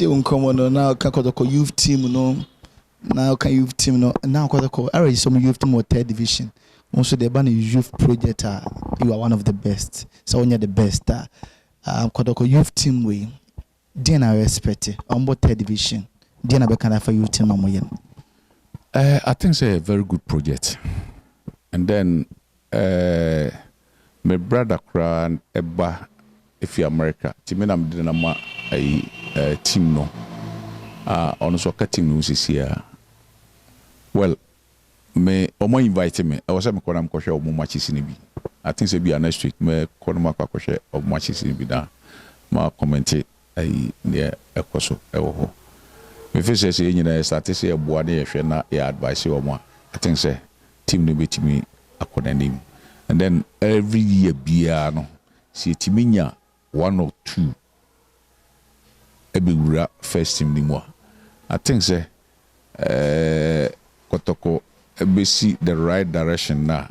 tie unkomo no now Kotoko youth team no now can youth team no now Kotoko already some youth team or third division also the ban youth project you are one of the best so when you're the best Kotoko youth team we then I respect it on both third division then I be kind of for youth team I think it's a very good project and then my brother Kran Eba if you America timena mdina ma team no on soccer team no here well me omo invite me I was say me kona mkoshe omo matches ni bi I think say be next week me kona makoshe omo matches ni bi da ma comment ne ekoso ewo me fi say nyina start say eboa na yehwe na ya advice omo I think say team no betimi akona nim and then every year bia no see timinya 1 or 2 ebewura first team ni mo I think say Kotoko ebesi the right direction na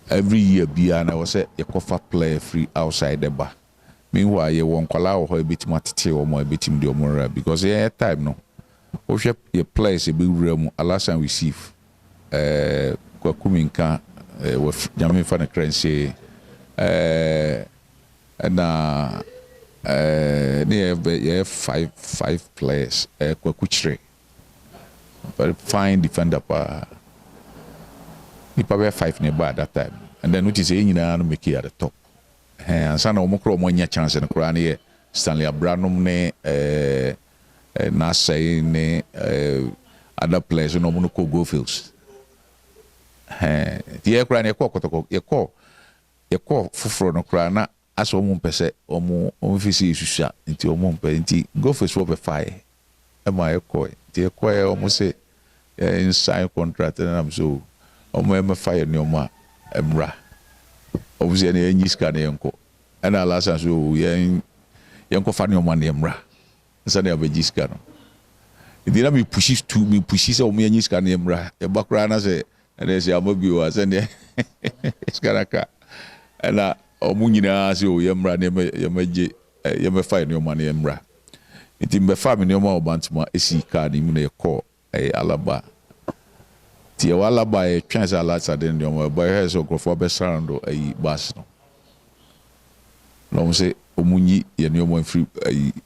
every year bia na was say you player free outside the bar meanwhile you won kwala ho ebetim atete o mo ebetim de omora because time no o hwe your players ebewura mu alasan receive kwakuminka with Jamin Fan Crency and near five players Kwakuchre very fine defender he probably 5 nearby at that time and then which is saying make it at the top and some of more one chance in the Quran Stanley Abranum na say ne other players no mo ko go fields the Quran ye call fufro no kra na aso mo mpese omo ofisi isusa nti omo mpe nti go for swap fire e ma ye call ti e call omo say in sign contract and am so omo e fire ni omo emra obviously na enyi ska na yenko and ala san so yenko fa ni omo na emra nsa na abeji ska no nti na me pushes say omo enyi ska na emra e bakra na say and they say amobi wa say ne ska na ka and omunyina ase o yemra ne yemaje yemefa ne omane yemra nti mbefa me ne oma obantuma esi ka ne mu na yekọ alaba ti alaba e chance alasa de ne oma boy has ogofo be sarando bus no say omunyi ye ne oma free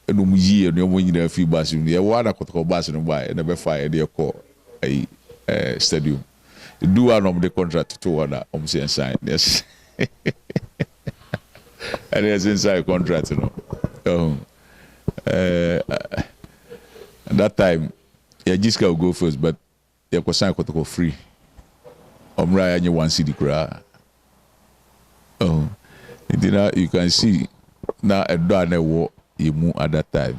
eno muyi ye ne oma nyina free bus ne ye wa na Kotoko bus no ba e na be fa e de yekọ stadium do one of the contract to one say sign yes and it's inside contract, you know. At that time, yeah, just go first, but you could sign Kotoko free. Omra and you 1 city cry. You can see now a done war you move at that time.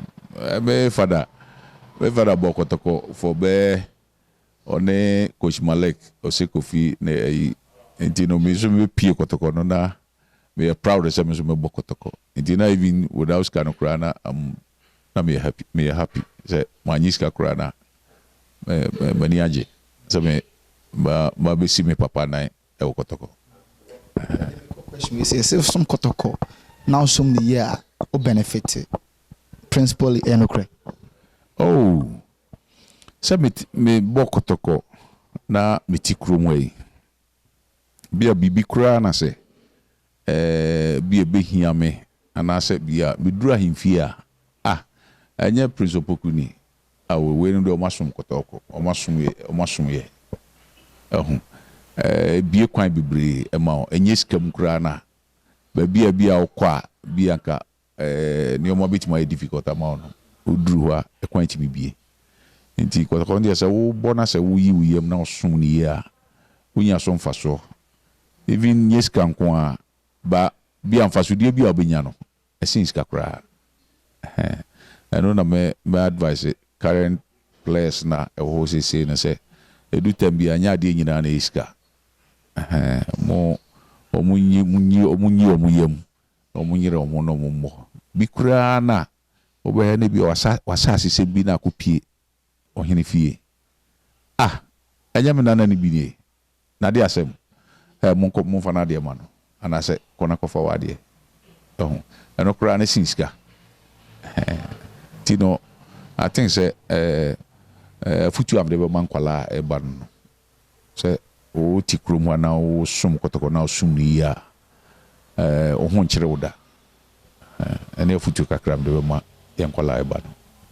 My father bought Kotoko for bear on a coach Malek or Sekofi, and you know, me Pio Kotoko no na. We are proud of some of my Kotoko. And not even without Scano Krana, I'm happy. Me happy. Say, my Niska Krana, Maniaji. So me, Baby see me papa nine, Kotoko. Question is, if some Kotoko now some the year or benefit principally Enokre. Oh, so me Kotoko na me tikrumwe. Be a bibi Krana say. Be a big hiame and I said be dura him fear and your Prince Opoku ni I will wait on the mushroom Kotoko or mushroom ye be a quite be brave amount and yes come crana but be a qua bianca near my bit my difficult amount who drew her a quite me be indeed Kotoko say oh bonus a we am now soon year when you are some for so even yes can qua ba bi amfasudie bi obenya no essence kakra I know na me advice current players na e ho say na say edu tembi anya de nyina na iska mo omunyi omuyem omunyire omo no mo bi kura na obe ne bi wasase se bi na akopie ohene fie anya me na ni bi ni na de asem mo fa na de ma no and I said, "Kona kofa wadie." And okra ne sinska. nti no I think say futu am de be man kwala e ba no say o ti krom na o som Kotoko na o som ni ya o ho nkyere wo da ene futu kakra am de be ma yen kwala e ba no